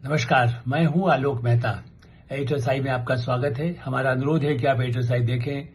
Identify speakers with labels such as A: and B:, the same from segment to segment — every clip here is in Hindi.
A: नमस्कार, मैं हूं आलोक मेहता। एडिटर साई में आपका स्वागत है। हमारा अनुरोध है कि आप एडिटर साई देखें,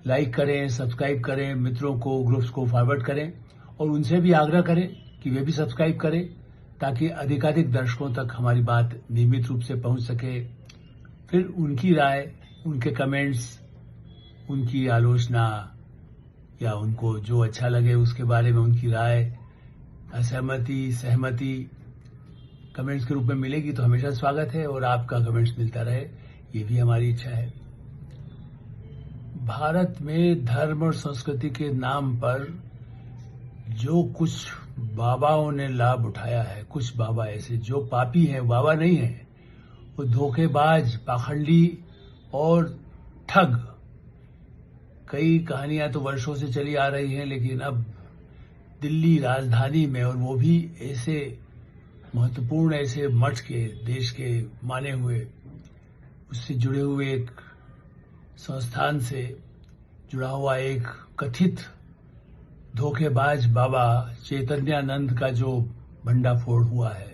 A: लाइक करें, सब्सक्राइब करें, मित्रों को, ग्रुप्स को फॉरवर्ड करें और उनसे भी आग्रह करें कि वे भी सब्सक्राइब करें ताकि अधिकाधिक दर्शकों तक हमारी बात नियमित रूप से पहुंच सके। फिर उनकी राय, उनके कमेंट्स, उनकी आलोचना या उनको जो अच्छा लगे उसके बारे में उनकी राय, असहमति, सहमति कमेंट्स के रूप में मिलेगी तो हमेशा स्वागत है और आपका कमेंट्स मिलता रहे, ये भी हमारी इच्छा है। भारत में धर्म और संस्कृति के नाम पर जो कुछ बाबाओं ने लाभ उठाया है, कुछ बाबा ऐसे जो पापी हैं, बाबा नहीं है, वो धोखेबाज, पाखंडी और ठग। कई कहानियां तो वर्षों से चली आ रही हैं, लेकिन अब दिल्ली राजधानी में, और वो भी ऐसे महत्वपूर्ण ऐसे मठ के, देश के माने हुए, उससे जुड़े हुए एक संस्थान से जुड़ा हुआ एक कथित धोखेबाज बाबा चैतन्यानंद का जो भंडाफोड़ हुआ है,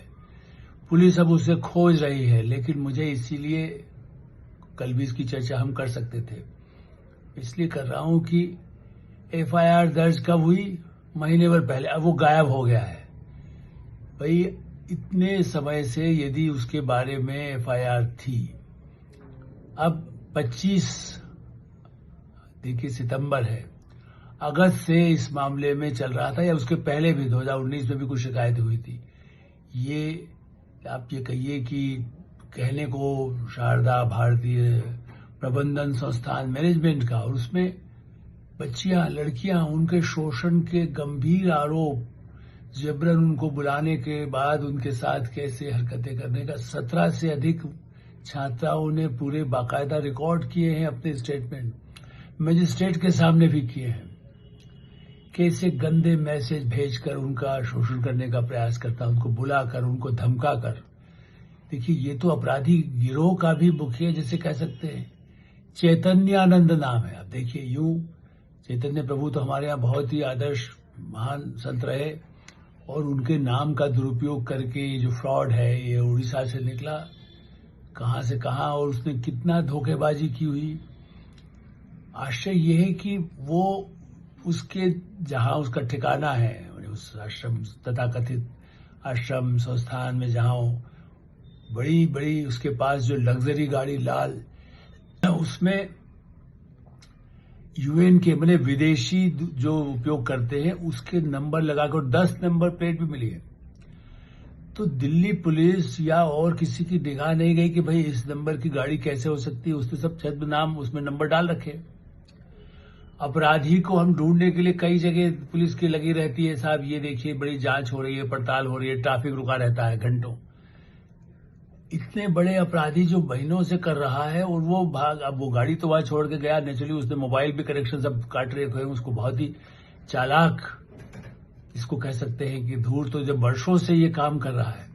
A: पुलिस अब उसे खोज रही है। लेकिन मुझे इसीलिए, कल भी इसकी चर्चा हम कर सकते थे, इसलिए कर रहा हूं कि एफआईआर दर्ज कब हुई? महीने भर पहले। अब वो गायब हो गया है। भाई, इतने समय से यदि उसके बारे में एफआईआर थी, अब 25 देखिए सितंबर है, अगस्त से इस मामले में चल रहा था, या उसके पहले भी 2019 में भी कुछ शिकायतें हुई थी। ये आप ये कहिए कि कहने को शारदा भारतीय प्रबंधन संस्थान मैनेजमेंट का, और उसमें बच्चियां, लड़कियां, उनके शोषण के गंभीर आरोप, जबरन उनको बुलाने के बाद उनके साथ कैसे हरकतें करने का 17 से अधिक छात्राओं ने पूरे बाकायदा रिकॉर्ड किए हैं अपने स्टेटमेंट, मजिस्ट्रेट के सामने भी किए हैं। कैसे गंदे मैसेज भेजकर उनका शोषण करने का प्रयास करता, उनको बुलाकर, उनको धमकाकर। देखिए, ये तो अपराधी गिरोह का भी मुखिया जैसे कह सकते हैं। चैतन्यानंद नाम है। अब देखिए, यूं चैतन्य प्रभु तो हमारे यहाँ बहुत ही आदर्श महान संत रहे, और उनके नाम का दुरुपयोग करके ये जो फ्रॉड है, ये उड़ीसा से निकला, कहां से कहां, और उसने कितना धोखेबाजी की हुई। आश्चर्य ये है कि वो उसके जहां उसका ठिकाना है, उस आश्रम, तथाकथित आश्रम संस्थान में, जहां बड़ी बड़ी उसके पास जो लग्जरी गाड़ी लाल, उसमें यूएन के मैंने विदेशी जो उपयोग करते हैं उसके नंबर लगाकर 10 नंबर प्लेट भी मिली है। तो दिल्ली पुलिस या और किसी की निगाह नहीं गई कि भाई इस नंबर की गाड़ी कैसे हो सकती है। उसने सब छद्म नाम उसमें नंबर डाल रखे। अपराधी को हम ढूंढने के लिए कई जगह पुलिस की लगी रहती है। साहब ये देखिए, बड़ी जांच हो रही है, पड़ताल हो रही है, ट्रैफिक रुका रहता है घंटों। इतने बड़े अपराधी जो महीनों से कर रहा है, और वो अब वो गाड़ी तो वहां छोड़ के गया, नेचुरली उसने मोबाइल भी कनेक्शन सब काट रखे हैं। उसको बहुत ही चालाक इसको कह सकते हैं कि धूर्त, तो जब वर्षों से ये काम कर रहा है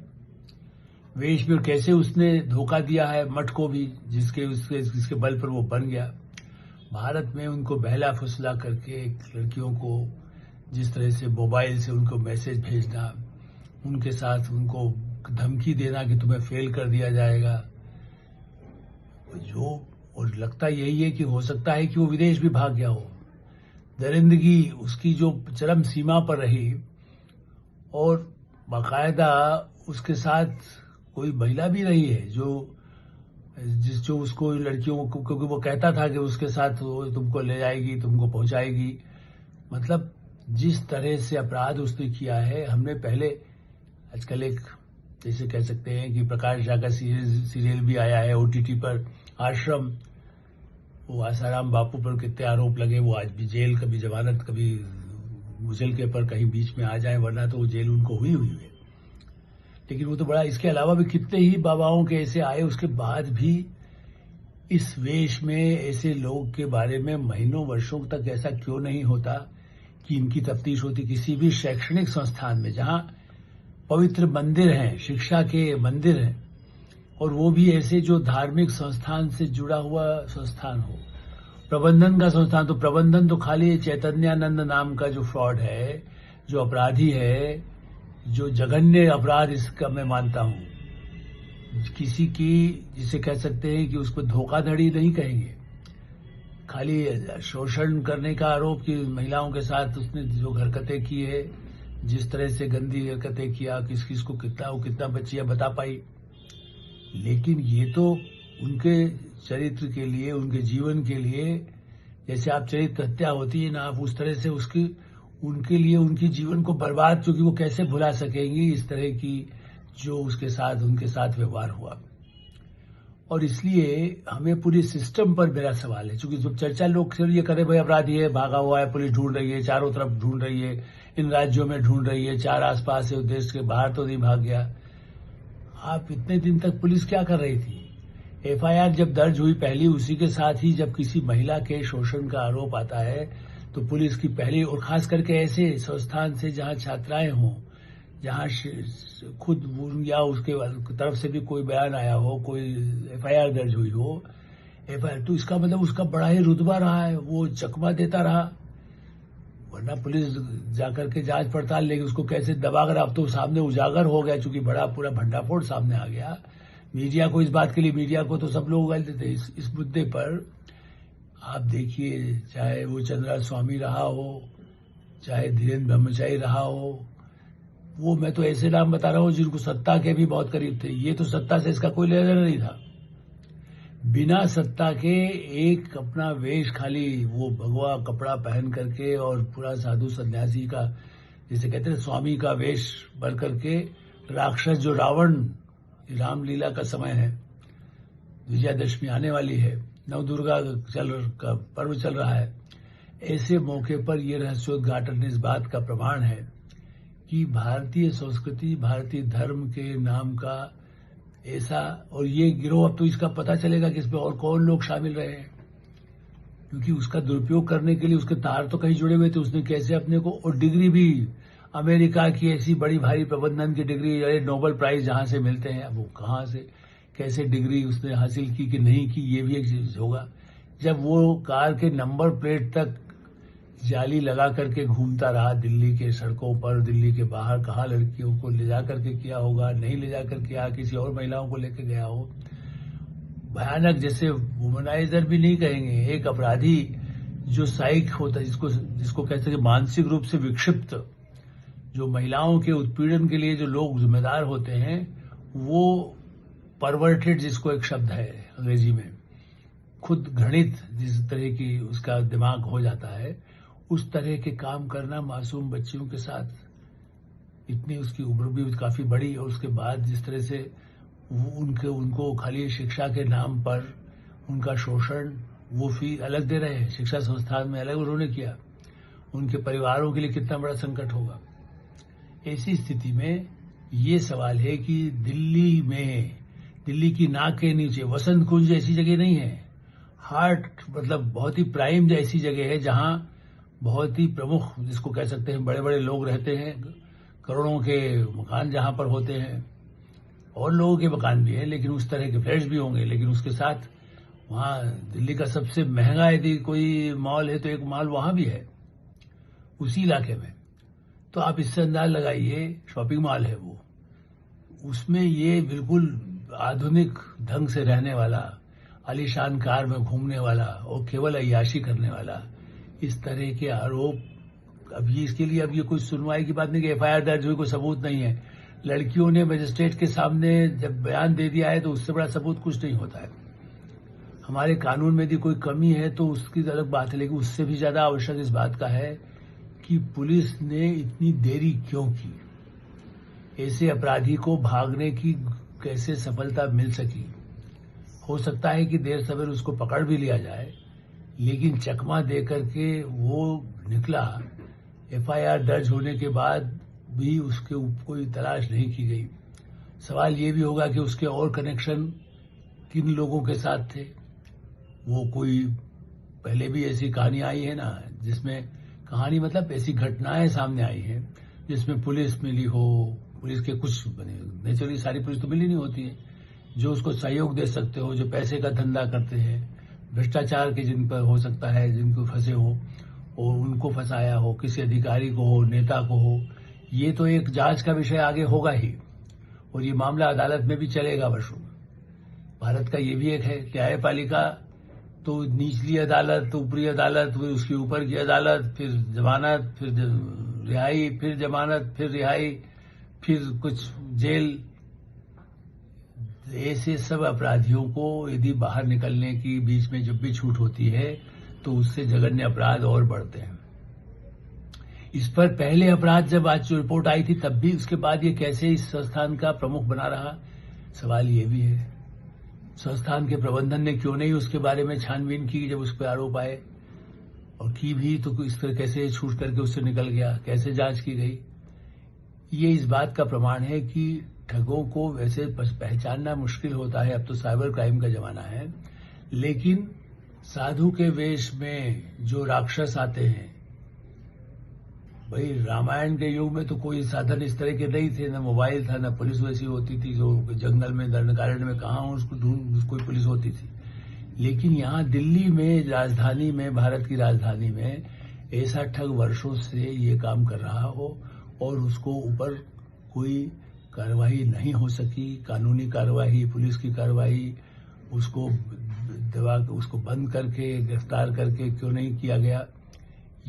A: वेश में, कैसे उसने धोखा दिया है मठ को भी, जिसके बल पर वो बन गया। भारत में उनको बहला फुसला करके लड़कियों को जिस तरह से मोबाइल से उनको मैसेज भेजना, उनके साथ उनको धमकी देना कि तुम्हें फेल कर दिया जाएगा, जो, और लगता यही है कि हो सकता है कि वो विदेश भी भाग गया हो। दरिंदगी उसकी जो चरम सीमा पर रही, और बाकायदा उसके साथ कोई महिला भी रही है जो उसको, लड़कियों को, क्योंकि वो कहता था कि उसके साथ वो तुमको ले जाएगी, तुमको पहुंचाएगी। मतलब जिस तरह से अपराध उसने किया है, हमने पहले, आजकल एक जैसे कह सकते हैं कि प्रकाश झा का सीरियल भी आया है ओटीटी पर, आश्रम, वो आसाराम बापू पर कितने आरोप लगे। वो आज भी जेल, कभी जमानत, कभी मुचल के पर कहीं बीच में आ जाए, वरना तो वो जेल उनको हुई है। लेकिन वो तो बड़ा, इसके अलावा भी कितने ही बाबाओं के ऐसे आए, उसके बाद भी इस वेश में ऐसे लोग के बारे में महीनों वर्षों तक ऐसा क्यों नहीं होता कि इनकी तफ्तीश होती। किसी भी शैक्षणिक संस्थान में जहां पवित्र मंदिर हैं, शिक्षा के मंदिर हैं, और वो भी ऐसे जो धार्मिक संस्थान से जुड़ा हुआ संस्थान हो, प्रबंधन का संस्थान, तो प्रबंधन तो खाली चैतन्यानंद नाम का जो फ्रॉड है, जो अपराधी है, जो जघन्य अपराध इसका मैं मानता हूं, किसी की, जिसे कह सकते हैं कि उसको धोखाधड़ी नहीं कहेंगे, खाली शोषण करने का आरोप कि महिलाओं के साथ उसने जो हरकतें की है, जिस तरह से गंदी हरकतें किया, किस किस को कितना बच्चियां बता पाई। लेकिन ये तो उनके चरित्र के लिए, उनके जीवन के लिए, जैसे आप चरित्र हत्या होती है ना, आप उस तरह से उनके लिए उनके जीवन को बर्बाद, क्योंकि वो कैसे भुला सकेंगी इस तरह की जो उनके साथ व्यवहार हुआ। और इसलिए हमें पूरे सिस्टम पर मेरा सवाल है, क्योंकि जब चर्चा लोग ये करे भाई अपराधी है, भागा हुआ है, पुलिस ढूंढ रही है, चारों तरफ ढूंढ रही है, इन राज्यों में ढूंढ रही है, 4 आसपास है, देश के बाहर तो नहीं भाग गया। आप इतने दिन तक पुलिस क्या कर रही थी? एफआईआर जब दर्ज हुई पहली, उसी के साथ ही जब किसी महिला के शोषण का आरोप आता है तो पुलिस की पहली, और खास करके ऐसे संस्थान से जहां छात्राएं हों, जहां खुद या उसके तरफ से भी कोई बयान आया हो, कोई एफआईआर दर्ज हुई हो, एफआईआर, तो इसका मतलब उसका बड़ा ही रुतबा रहा है, वो चकमा देता रहा। वरना पुलिस जाकर के जांच पड़ताल लेगी, उसको कैसे दबाकर, अब तो सामने उजागर हो गया, चूंकि बड़ा पूरा भंडाफोड़ सामने आ गया। मीडिया को इस बात के लिए, मीडिया को तो सब लोग उगाल देते। इस मुद्दे पर आप देखिए, चाहे वो चंद्रा स्वामी रहा हो, चाहे धीरेन्द्र ब्रह्मचारी रहा हो, वो मैं तो ऐसे नाम बता रहा हूं जिनको सत्ता के भी बहुत करीब थे। ये तो सत्ता से इसका कोई लेना नहीं था। बिना सत्ता के एक अपना वेश, खाली वो भगवा कपड़ा पहन करके और पूरा साधु सन्यासी का, जिसे कहते हैं स्वामी का वेश बन करके, राक्षस जो रावण, रामलीला का समय है, विजयादशमी आने वाली है, नवदुर्गा का पर्व चल रहा है, ऐसे मौके पर यह रहस्योद्घाटन इस बात का प्रमाण है कि भारतीय संस्कृति, भारतीय धर्म के नाम का ऐसा, और ये गिरोह, अब तो इसका पता चलेगा कि इसमें और कौन लोग शामिल रहे हैं, क्योंकि उसका दुरुपयोग करने के लिए उसके तार तो कहीं जुड़े हुए थे। उसने कैसे अपने को, और डिग्री भी अमेरिका की ऐसी बड़ी भारी प्रबंधन की डिग्री, अरे नोबेल प्राइज जहां से मिलते हैं, वो कहां से कैसे डिग्री उसने हासिल की कि नहीं की, ये भी एक चीज होगा। जब वो कार के नंबर प्लेट तक जाली लगा करके घूमता रहा दिल्ली के सड़कों पर, दिल्ली के बाहर, कहाँ लड़कियों को ले जा करके किया होगा, नहीं ले जाकर किया, किसी और महिलाओं को लेकर गया हो, भयानक, जैसे वुमनाइजर भी नहीं कहेंगे, एक अपराधी जो साइक होता है, जिसको कहते हैं मानसिक रूप से विक्षिप्त, जो महिलाओं के उत्पीड़न के लिए जो लोग जिम्मेदार होते हैं, वो परवर्टेड, जिसको एक शब्द है अंग्रेजी में, खुद घृणित जिस तरह की उसका दिमाग हो जाता है, उस तरह के काम करना मासूम बच्चियों के साथ, इतनी उसकी उम्र भी काफी बड़ी, और उसके बाद जिस तरह से उनको खाली शिक्षा के नाम पर उनका शोषण, वो फी अलग दे रहे हैं, शिक्षा संस्थान में अलग उन्होंने किया, उनके परिवारों के लिए कितना बड़ा संकट होगा। ऐसी स्थिति में ये सवाल है कि दिल्ली की नाक के नीचे वसंत कुंज ऐसी जगह नहीं है, हार्ट, मतलब बहुत ही प्राइम ऐसी जगह है, जहां बहुत ही प्रमुख, जिसको कह सकते हैं बड़े बड़े लोग रहते हैं, करोड़ों के मकान जहां पर होते हैं, और लोगों के मकान भी हैं, लेकिन उस तरह के फ्लैट्स भी होंगे, लेकिन उसके साथ वहां दिल्ली का सबसे महंगा यदि कोई मॉल है तो एक मॉल वहां भी है, उसी इलाके में। तो आप इससे अंदाज लगाइए, शॉपिंग मॉल है वो, उसमें ये बिल्कुल आधुनिक ढंग से रहने वाला, आलीशान कार में घूमने वाला और केवल अय्याशी करने वाला, इस तरह के आरोप, अब ये इसके लिए अब ये कोई सुनवाई की बात नहीं कि एफआईआर दर्ज हुई, कोई सबूत नहीं है। लड़कियों ने मजिस्ट्रेट के सामने जब बयान दे दिया है तो उससे बड़ा सबूत कुछ नहीं होता है। हमारे कानून में यदि कोई कमी है तो उसकी अलग बात है, लेकिन उससे भी ज्यादा आवश्यक इस बात का है कि पुलिस ने इतनी देरी क्यों की, ऐसे अपराधी को भागने की कैसे सफलता मिल सकी। हो सकता है कि देर सवेर उसको पकड़ भी लिया जाए, लेकिन चकमा दे करके वो निकला। एफआईआर दर्ज होने के बाद भी उसके कोई तलाश नहीं की गई। सवाल ये भी होगा कि उसके और कनेक्शन किन लोगों के साथ थे। वो कोई पहले भी ऐसी कहानी आई है ना, जिसमें कहानी मतलब ऐसी घटनाएं सामने आई हैं जिसमें पुलिस मिली हो, पुलिस के कुछ नेचुरली सारी पुलिस तो मिली नहीं होती है, जो उसको सहयोग दे सकते हो, जो पैसे का धंधा करते हैं, भ्रष्टाचार के जिन पर हो सकता है, जिनको फंसे हो और उनको फंसाया हो, किसी अधिकारी को हो, नेता को हो, ये तो एक जांच का विषय आगे होगा ही, और ये मामला अदालत में भी चलेगा वर्षों। भारत का ये भी एक है कि न्यायपालिका तो निचली अदालत, ऊपरी अदालत, फिर उसके ऊपर की अदालत, फिर जमानत, फिर रिहाई, फिर जमानत, फिर रिहाई, फिर कुछ जेल। ऐसे सब अपराधियों को यदि बाहर निकलने की बीच में जब भी छूट होती है तो उससे जघन्य अपराध और बढ़ते हैं। इस पर पहले अपराध जब आज जो रिपोर्ट आई थी तब भी, उसके बाद ये कैसे इस संस्थान का प्रमुख बना रहा, सवाल ये भी है। संस्थान के प्रबंधन ने क्यों नहीं उसके बारे में छानबीन की जब उस पर आरोप आए, और की भी तो इस तरह कैसे छूट करके उससे निकल गया, कैसे जांच की गई। ये इस बात का प्रमाण है कि ठगों को वैसे पहचानना मुश्किल होता है, अब तो साइबर क्राइम का जमाना है, लेकिन साधु के वेश में जो राक्षस आते हैं, भाई रामायण के युग में तो कोई साधन इस तरह के नहीं थे, न मोबाइल था, न पुलिस वैसी होती थी, जो जंगल में दंडकारण्य में कहाँ उसको ढूंढ कोई पुलिस होती थी। लेकिन यहाँ दिल्ली में, राजधानी में, भारत की राजधानी में ऐसा ठग वर्षों से ये काम कर रहा हो और उसको ऊपर कोई कार्रवाई नहीं हो सकी, कानूनी कार्रवाई, पुलिस की कार्रवाई, उसको बंद करके, गिरफ्तार करके क्यों नहीं किया गया,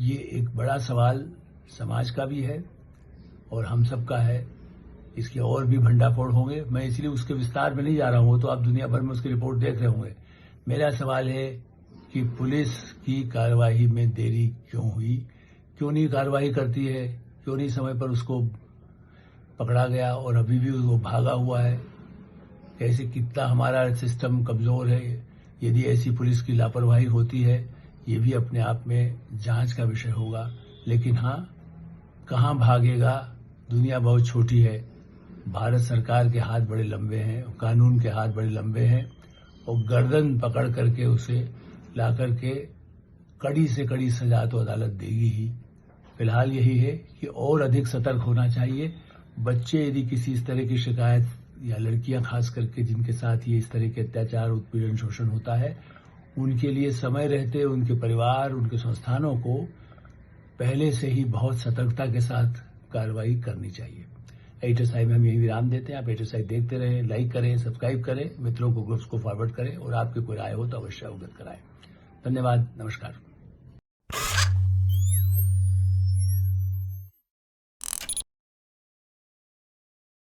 A: ये एक बड़ा सवाल समाज का भी है और हम सब का है। इसके और भी भंडाफोड़ होंगे, मैं इसलिए उसके विस्तार में नहीं जा रहा हूं, तो आप दुनिया भर में उसकी रिपोर्ट देख रहे होंगे। मेरा सवाल है कि पुलिस की कार्रवाई में देरी क्यों हुई, क्यों नहीं कार्रवाई करती है, क्यों नहीं समय पर उसको पकड़ा गया और अभी भी वो भागा हुआ है। कैसे, कितना हमारा सिस्टम कमजोर है। यदि ऐसी पुलिस की लापरवाही होती है, ये भी अपने आप में जांच का विषय होगा। लेकिन हाँ, कहाँ भागेगा, दुनिया बहुत छोटी है, भारत सरकार के हाथ बड़े लंबे हैं, कानून के हाथ बड़े लंबे हैं, और गर्दन पकड़ करके उसे ला करके कड़ी से कड़ी सजा तो अदालत देगी ही। फिलहाल यही है कि और अधिक सतर्क होना चाहिए। बच्चे यदि किसी इस तरह की शिकायत, या लड़कियां खास करके जिनके साथ ये इस तरह के अत्याचार, उत्पीड़न, शोषण होता है, उनके लिए समय रहते उनके परिवार, उनके संस्थानों को पहले से ही बहुत सतर्कता के साथ कार्रवाई करनी चाहिए। एटोसाई में हम यही विराम देते हैं। आप एटोसाई देखते रहें, लाइक करें, सब्सक्राइब करें, मित्रों को, ग्रुप्स को फॉरवर्ड करें, और आपकी कोई राय हो तो अवश्य अवगत कराएं। धन्यवाद, नमस्कार।